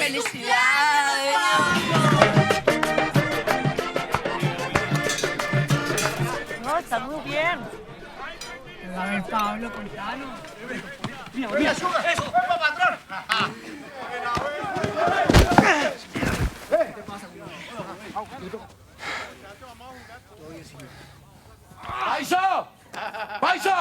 No, está muy bien. A ver, Pablo, contanos. Mira, mira, eso, patrón. ¡Paiso! ¡Paiso!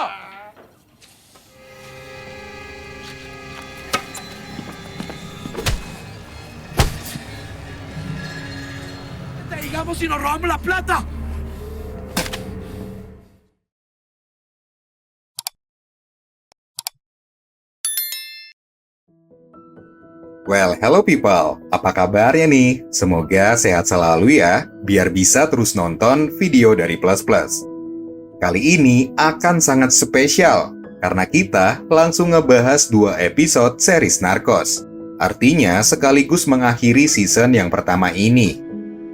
¡Te digamos si nos robamos la plata! Well, hello people. Apa kabarnya nih? Semoga sehat selalu ya, biar bisa terus nonton video dari Plus Plus. Kali ini akan sangat spesial, karena kita langsung ngebahas 2 episode series Narcos. Artinya sekaligus mengakhiri season yang pertama ini.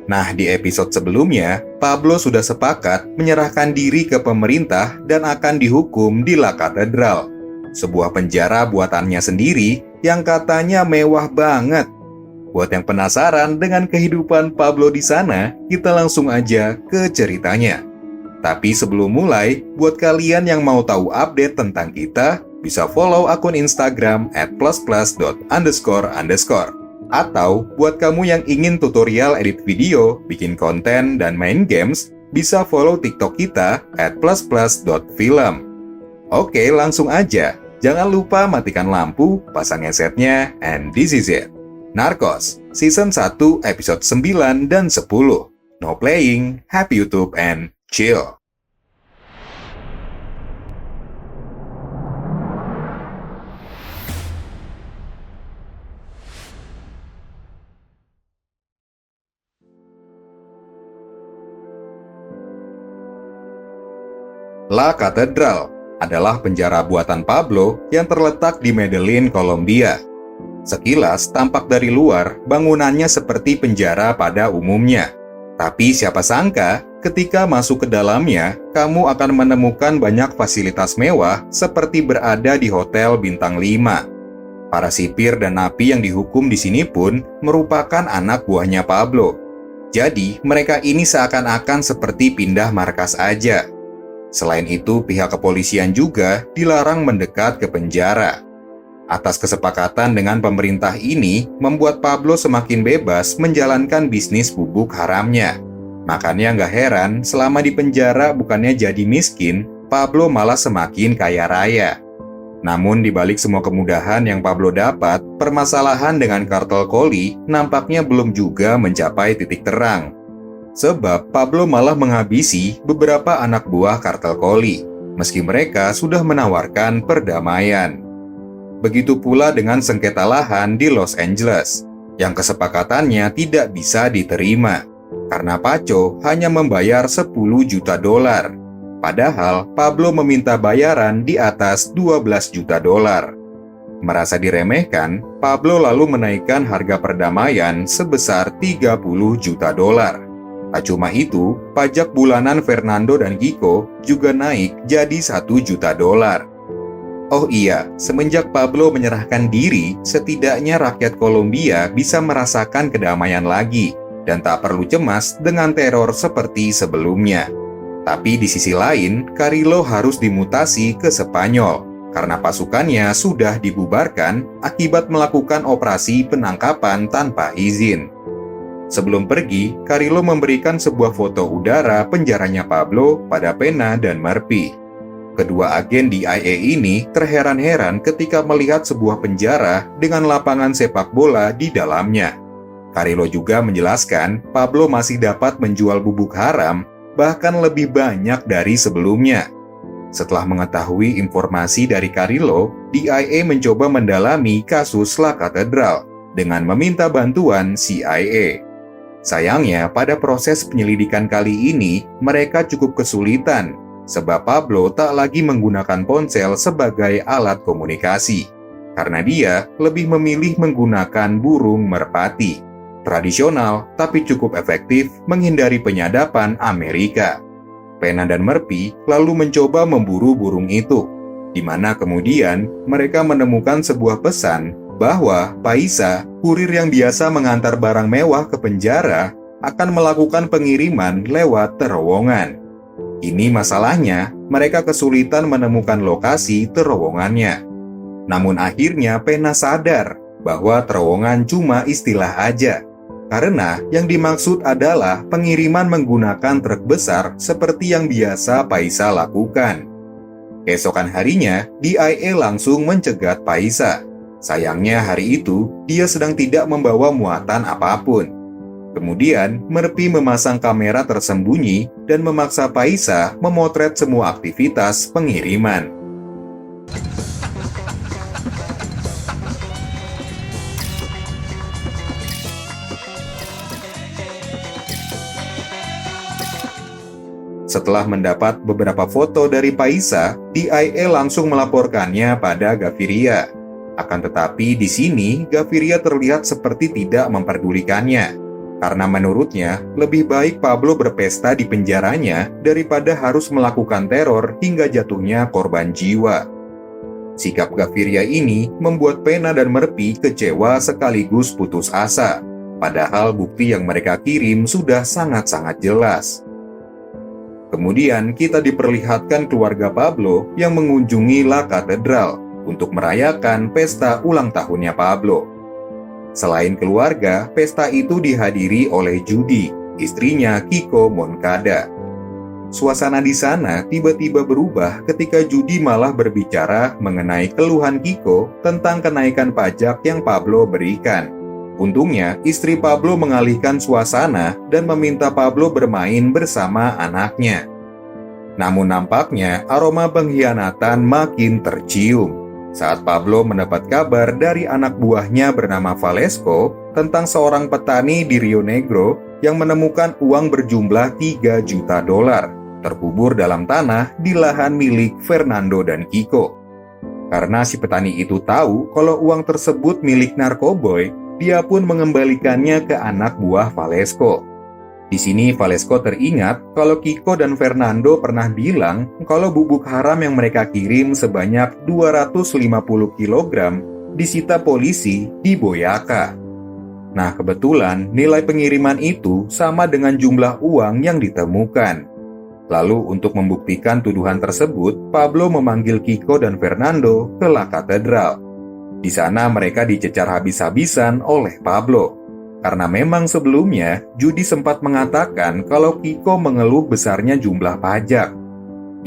Nah, di episode sebelumnya, Pablo sudah sepakat menyerahkan diri ke pemerintah dan akan dihukum di La Catedral, sebuah penjara buatannya sendiri yang katanya mewah banget. Buat yang penasaran dengan kehidupan Pablo di sana, kita langsung aja ke ceritanya. Tapi sebelum mulai, buat kalian yang mau tahu update tentang kita, bisa follow akun Instagram @plusplus__. Atau buat kamu yang ingin tutorial edit video, bikin konten, dan main games, bisa follow TikTok kita @plusplus.film. Oke, langsung aja. Jangan lupa matikan lampu, pasang headsetnya, and this is it. Narcos, Season 1, Episode 9 dan 10. No playing, happy YouTube, and chill. La Catedral adalah penjara buatan Pablo yang terletak di Medellin, Kolombia. Sekilas tampak dari luar, bangunannya seperti penjara pada umumnya. Tapi siapa sangka, ketika masuk ke dalamnya, kamu akan menemukan banyak fasilitas mewah seperti berada di hotel bintang 5. Para sipir dan napi yang dihukum di sini pun merupakan anak buahnya Pablo. Jadi, mereka ini seakan-akan seperti pindah markas aja. Selain itu, pihak kepolisian juga dilarang mendekat ke penjara. Atas kesepakatan dengan pemerintah ini, membuat Pablo semakin bebas menjalankan bisnis bubuk haramnya. Makanya nggak heran, selama di penjara bukannya jadi miskin, Pablo malah semakin kaya raya. Namun di balik semua kemudahan yang Pablo dapat, permasalahan dengan kartel Collie nampaknya belum juga mencapai titik terang. Sebab Pablo malah menghabisi beberapa anak buah kartel Collie, meski mereka sudah menawarkan perdamaian. Begitu pula dengan sengketa lahan di Los Angeles, yang kesepakatannya tidak bisa diterima, karena Paco hanya membayar $10 juta. Padahal Pablo meminta bayaran di atas $12 juta. Merasa diremehkan, Pablo lalu menaikkan harga perdamaian sebesar $30 juta. Tak cuma itu, pajak bulanan Fernando dan Kiko juga naik jadi $1 juta. Oh iya, semenjak Pablo menyerahkan diri, setidaknya rakyat Kolombia bisa merasakan kedamaian lagi dan tak perlu cemas dengan teror seperti sebelumnya. Tapi di sisi lain, Carrillo harus dimutasi ke Spanyol karena pasukannya sudah dibubarkan akibat melakukan operasi penangkapan tanpa izin. Sebelum pergi, Carrillo memberikan sebuah foto udara penjaranya Pablo pada Pena dan Murphy. Kedua agen DIA ini terheran-heran ketika melihat sebuah penjara dengan lapangan sepak bola di dalamnya. Carrillo juga menjelaskan Pablo masih dapat menjual bubuk haram, bahkan lebih banyak dari sebelumnya. Setelah mengetahui informasi dari Carrillo, DIA mencoba mendalami kasus La Catedral dengan meminta bantuan CIA. Sayangnya, pada proses penyelidikan kali ini, mereka cukup kesulitan, sebab Pablo tak lagi menggunakan ponsel sebagai alat komunikasi, karena dia lebih memilih menggunakan burung merpati. Tradisional, tapi cukup efektif menghindari penyadapan Amerika. Pena dan Murphy lalu mencoba memburu burung itu, di mana kemudian mereka menemukan sebuah pesan bahwa Paisa, kurir yang biasa mengantar barang mewah ke penjara, akan melakukan pengiriman lewat terowongan. Ini masalahnya, mereka kesulitan menemukan lokasi terowongannya. Namun akhirnya Pena sadar bahwa terowongan cuma istilah aja, karena yang dimaksud adalah pengiriman menggunakan truk besar seperti yang biasa Paisa lakukan. Keesokan harinya, DIA langsung mencegat Paisa. Sayangnya hari itu, dia sedang tidak membawa muatan apapun. Kemudian, Murphy memasang kamera tersembunyi dan memaksa Paisa memotret semua aktivitas pengiriman. Setelah mendapat beberapa foto dari Paisa, DIA langsung melaporkannya pada Gaviria. Akan tetapi di sini Gaviria terlihat seperti tidak memperdulikannya, karena menurutnya lebih baik Pablo berpesta di penjaranya daripada harus melakukan teror hingga jatuhnya korban jiwa. Sikap Gaviria ini membuat Pena dan Murphy kecewa sekaligus putus asa, padahal bukti yang mereka kirim sudah sangat-sangat jelas. Kemudian kita diperlihatkan keluarga Pablo yang mengunjungi La Catedral untuk merayakan pesta ulang tahunnya Pablo. Selain keluarga, pesta itu dihadiri oleh Judy, istrinya Kiko Moncada. Suasana di sana tiba-tiba berubah ketika Judy malah berbicara mengenai keluhan Kiko tentang kenaikan pajak yang Pablo berikan. Untungnya, istri Pablo mengalihkan suasana dan meminta Pablo bermain bersama anaknya. Namun nampaknya aroma pengkhianatan makin tercium saat Pablo mendapat kabar dari anak buahnya bernama Valesco tentang seorang petani di Rio Negro yang menemukan uang berjumlah $3 juta terkubur dalam tanah di lahan milik Fernando dan Kiko. Karena si petani itu tahu kalau uang tersebut milik narkoboy, dia pun mengembalikannya ke anak buah Valesco. Di sini Valesco teringat kalau Kiko dan Fernando pernah bilang kalau bubuk haram yang mereka kirim sebanyak 250 kg disita polisi di Boyacá. Nah, kebetulan nilai pengiriman itu sama dengan jumlah uang yang ditemukan. Lalu untuk membuktikan tuduhan tersebut, Pablo memanggil Kiko dan Fernando ke La Catedral. Di sana mereka dicecar habis-habisan oleh Pablo. Karena memang sebelumnya Judy sempat mengatakan kalau Kiko mengeluh besarnya jumlah pajak.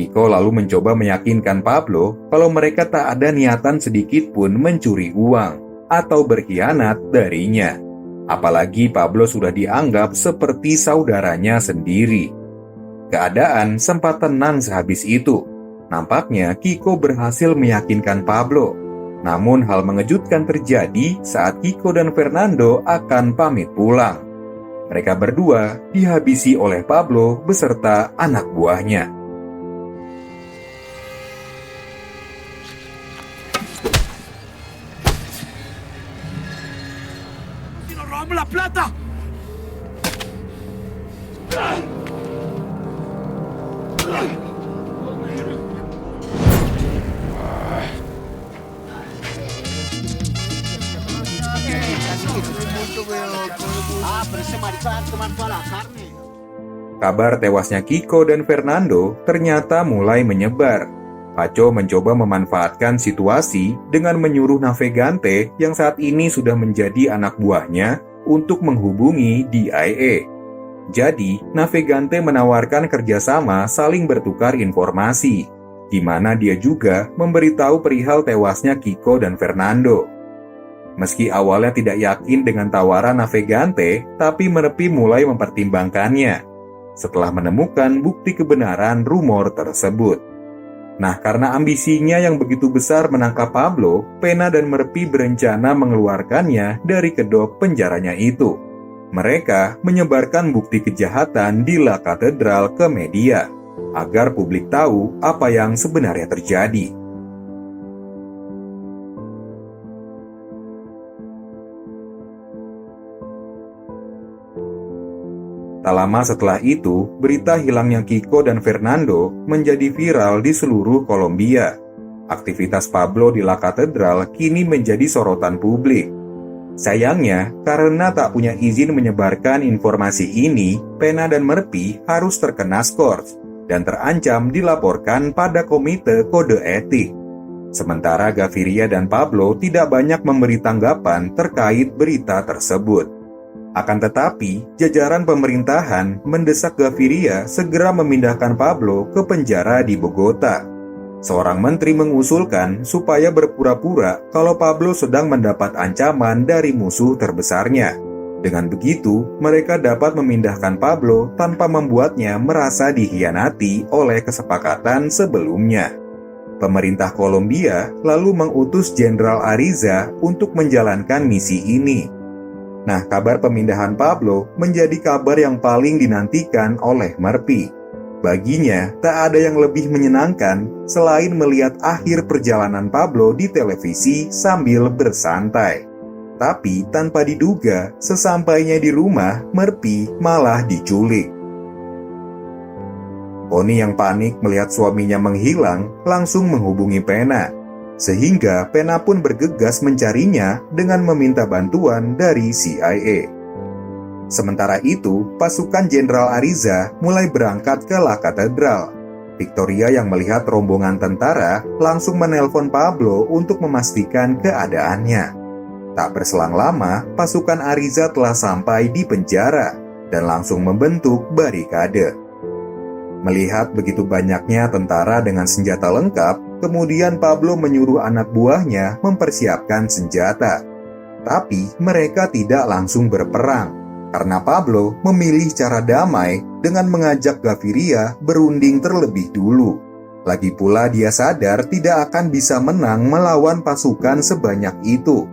Kiko lalu mencoba meyakinkan Pablo kalau mereka tak ada niatan sedikit pun mencuri uang atau berkhianat darinya. Apalagi Pablo sudah dianggap seperti saudaranya sendiri. Keadaan sempat tenang sehabis itu. Nampaknya Kiko berhasil meyakinkan Pablo. Namun hal mengejutkan terjadi saat Kiko dan Fernando akan pamit pulang. Mereka berdua dihabisi oleh Pablo beserta anak buahnya. Si nos robamos la plata. Kabar tewasnya Kiko dan Fernando ternyata mulai menyebar. Paco mencoba memanfaatkan situasi dengan menyuruh Navegante yang saat ini sudah menjadi anak buahnya untuk menghubungi DIA. Jadi, Navegante menawarkan kerjasama saling bertukar informasi, di mana dia juga memberitahu perihal tewasnya Kiko dan Fernando. Meski awalnya tidak yakin dengan tawaran Navegante, tapi Murphy mulai mempertimbangkannya setelah menemukan bukti kebenaran rumor tersebut. Nah, karena ambisinya yang begitu besar menangkap Pablo, Pena dan Murphy berencana mengeluarkannya dari kedok penjaranya itu. Mereka menyebarkan bukti kejahatan di La Catedral ke media, agar publik tahu apa yang sebenarnya terjadi. Tak lama setelah itu, berita hilangnya Kiko dan Fernando menjadi viral di seluruh Kolombia. Aktivitas Pablo di La Catedral kini menjadi sorotan publik. Sayangnya, karena tak punya izin menyebarkan informasi ini, Pena dan Murphy harus terkena skors dan terancam dilaporkan pada Komite Kode Etik. Sementara Gaviria dan Pablo tidak banyak memberi tanggapan terkait berita tersebut. Akan tetapi, jajaran pemerintahan mendesak Gaviria segera memindahkan Pablo ke penjara di Bogota. Seorang menteri mengusulkan supaya berpura-pura kalau Pablo sedang mendapat ancaman dari musuh terbesarnya. Dengan begitu, mereka dapat memindahkan Pablo tanpa membuatnya merasa dikhianati oleh kesepakatan sebelumnya. Pemerintah Kolombia lalu mengutus Jenderal Ariza untuk menjalankan misi ini. Nah, kabar pemindahan Pablo menjadi kabar yang paling dinantikan oleh Murphy. Baginya, tak ada yang lebih menyenangkan selain melihat akhir perjalanan Pablo di televisi sambil bersantai. Tapi tanpa diduga, sesampainya di rumah, Murphy malah diculik. Connie yang panik melihat suaminya menghilang langsung menghubungi Pena. Sehingga Pena pun bergegas mencarinya dengan meminta bantuan dari CIA. Sementara itu, pasukan Jenderal Ariza mulai berangkat ke La Catedral. Victoria yang melihat rombongan tentara langsung menelpon Pablo untuk memastikan keadaannya. Tak berselang lama, pasukan Ariza telah sampai di penjara dan langsung membentuk barikade. Melihat begitu banyaknya tentara dengan senjata lengkap, kemudian Pablo menyuruh anak buahnya mempersiapkan senjata. Tapi mereka tidak langsung berperang. Karena Pablo memilih cara damai dengan mengajak Gaviria berunding terlebih dulu. Lagi pula dia sadar tidak akan bisa menang melawan pasukan sebanyak itu.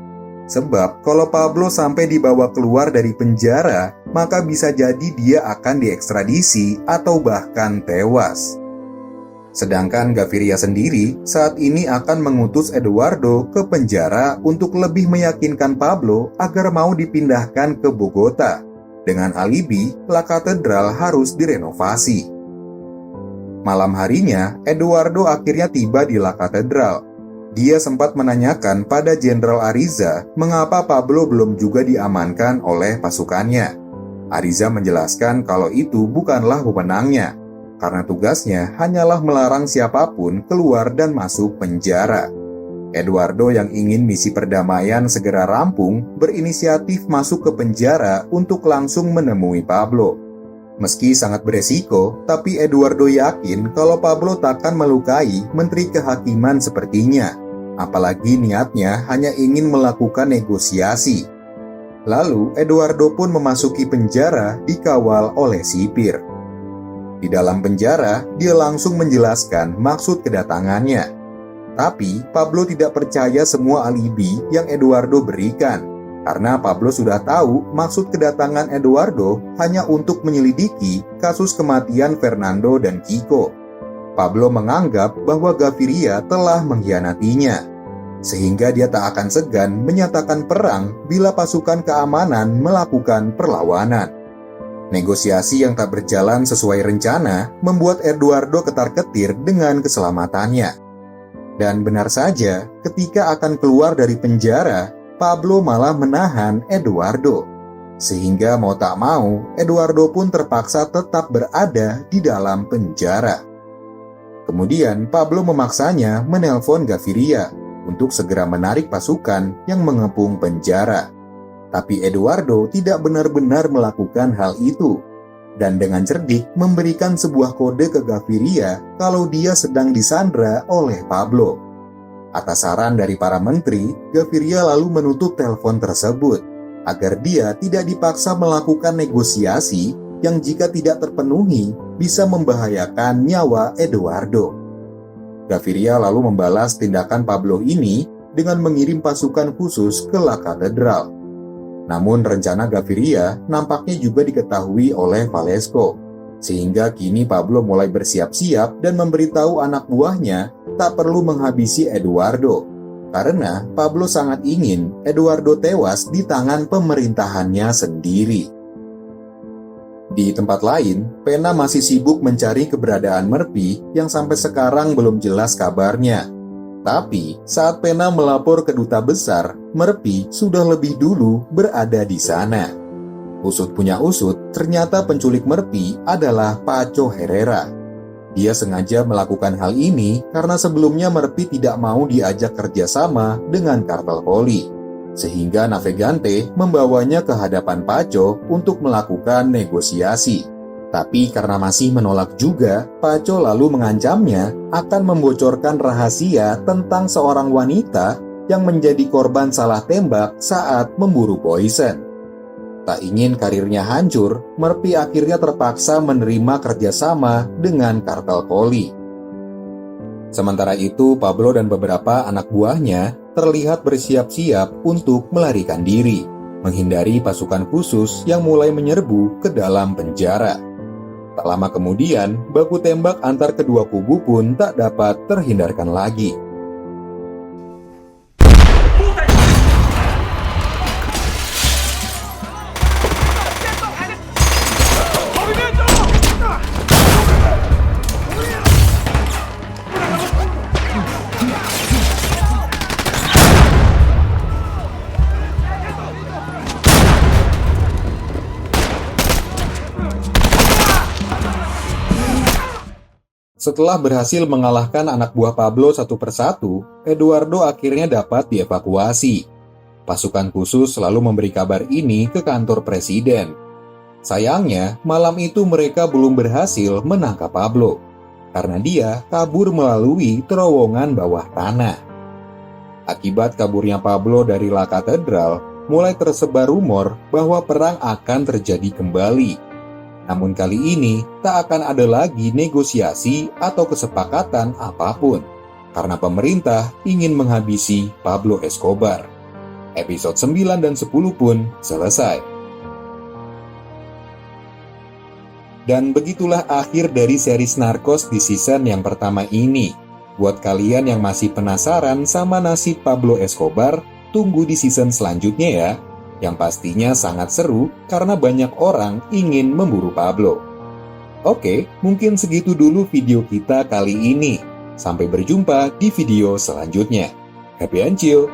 Sebab kalau Pablo sampai dibawa keluar dari penjara, maka bisa jadi dia akan diekstradisi atau bahkan tewas. Sedangkan Gaviria sendiri saat ini akan mengutus Eduardo ke penjara untuk lebih meyakinkan Pablo agar mau dipindahkan ke Bogota. Dengan alibi, La Catedral harus direnovasi. Malam harinya, Eduardo akhirnya tiba di La Catedral. Dia sempat menanyakan pada Jenderal Ariza mengapa Pablo belum juga diamankan oleh pasukannya. Ariza menjelaskan kalau itu bukanlah wewenangnya, karena tugasnya hanyalah melarang siapapun keluar dan masuk penjara. Eduardo yang ingin misi perdamaian segera rampung berinisiatif masuk ke penjara untuk langsung menemui Pablo. Meski sangat beresiko, tapi Eduardo yakin kalau Pablo takkan melukai menteri kehakiman sepertinya. Apalagi niatnya hanya ingin melakukan negosiasi. Lalu Eduardo pun memasuki penjara dikawal oleh sipir. Di dalam penjara, dia langsung menjelaskan maksud kedatangannya. Tapi Pablo tidak percaya semua alibi yang Eduardo berikan, karena Pablo sudah tahu maksud kedatangan Eduardo hanya untuk menyelidiki kasus kematian Fernando dan Kiko. Pablo menganggap bahwa Gaviria telah mengkhianatinya, sehingga dia tak akan segan menyatakan perang bila pasukan keamanan melakukan perlawanan. Negosiasi yang tak berjalan sesuai rencana membuat Eduardo ketar-ketir dengan keselamatannya. Dan benar saja, ketika akan keluar dari penjara, Pablo malah menahan Eduardo. Sehingga mau tak mau, Eduardo pun terpaksa tetap berada di dalam penjara. Kemudian Pablo memaksanya menelpon Gaviria untuk segera menarik pasukan yang mengepung penjara. Tapi Eduardo tidak benar-benar melakukan hal itu. Dan dengan cerdik memberikan sebuah kode ke Gaviria kalau dia sedang disandra oleh Pablo. Atas saran dari para menteri, Gaviria lalu menutup telepon tersebut agar dia tidak dipaksa melakukan negosiasi yang jika tidak terpenuhi bisa membahayakan nyawa Eduardo. Gaviria lalu membalas tindakan Pablo ini dengan mengirim pasukan khusus ke La Catedral. Namun rencana Gaviria nampaknya juga diketahui oleh Valesco, sehingga kini Pablo mulai bersiap-siap dan memberitahu anak buahnya tak perlu menghabisi Eduardo, karena Pablo sangat ingin Eduardo tewas di tangan pemerintahannya sendiri. Di tempat lain, Pena masih sibuk mencari keberadaan Murphy yang sampai sekarang belum jelas kabarnya. Tapi, saat Pena melapor ke duta besar, Murphy sudah lebih dulu berada di sana. Usut punya usut, ternyata penculik Murphy adalah Paco Herrera. Dia sengaja melakukan hal ini karena sebelumnya Murphy tidak mau diajak kerjasama dengan kartel Poli, sehingga Navegante membawanya ke hadapan Paco untuk melakukan negosiasi. Tapi karena masih menolak juga, Paco lalu mengancamnya akan membocorkan rahasia tentang seorang wanita yang menjadi korban salah tembak saat memburu Poison. Tak ingin karirnya hancur, Murphy akhirnya terpaksa menerima kerjasama dengan kartel Poli. Sementara itu, Pablo dan beberapa anak buahnya terlihat bersiap-siap untuk melarikan diri, menghindari pasukan khusus yang mulai menyerbu ke dalam penjara. Tak lama kemudian, baku tembak antar kedua kubu pun tak dapat terhindarkan lagi. Setelah berhasil mengalahkan anak buah Pablo satu persatu, Eduardo akhirnya dapat dievakuasi. Pasukan khusus selalu memberi kabar ini ke kantor presiden. Sayangnya, malam itu mereka belum berhasil menangkap Pablo, karena dia kabur melalui terowongan bawah tanah. Akibat kaburnya Pablo dari La Catedral, mulai tersebar rumor bahwa perang akan terjadi kembali. Namun kali ini tak akan ada lagi negosiasi atau kesepakatan apapun, karena pemerintah ingin menghabisi Pablo Escobar. Episode 9 dan 10 pun selesai. Dan begitulah akhir dari series Narcos di season yang pertama ini. Buat kalian yang masih penasaran sama nasib Pablo Escobar, tunggu di season selanjutnya ya. Yang pastinya sangat seru karena banyak orang ingin memburu Pablo. Oke, mungkin segitu dulu video kita kali ini. Sampai berjumpa di video selanjutnya. Happy and chill!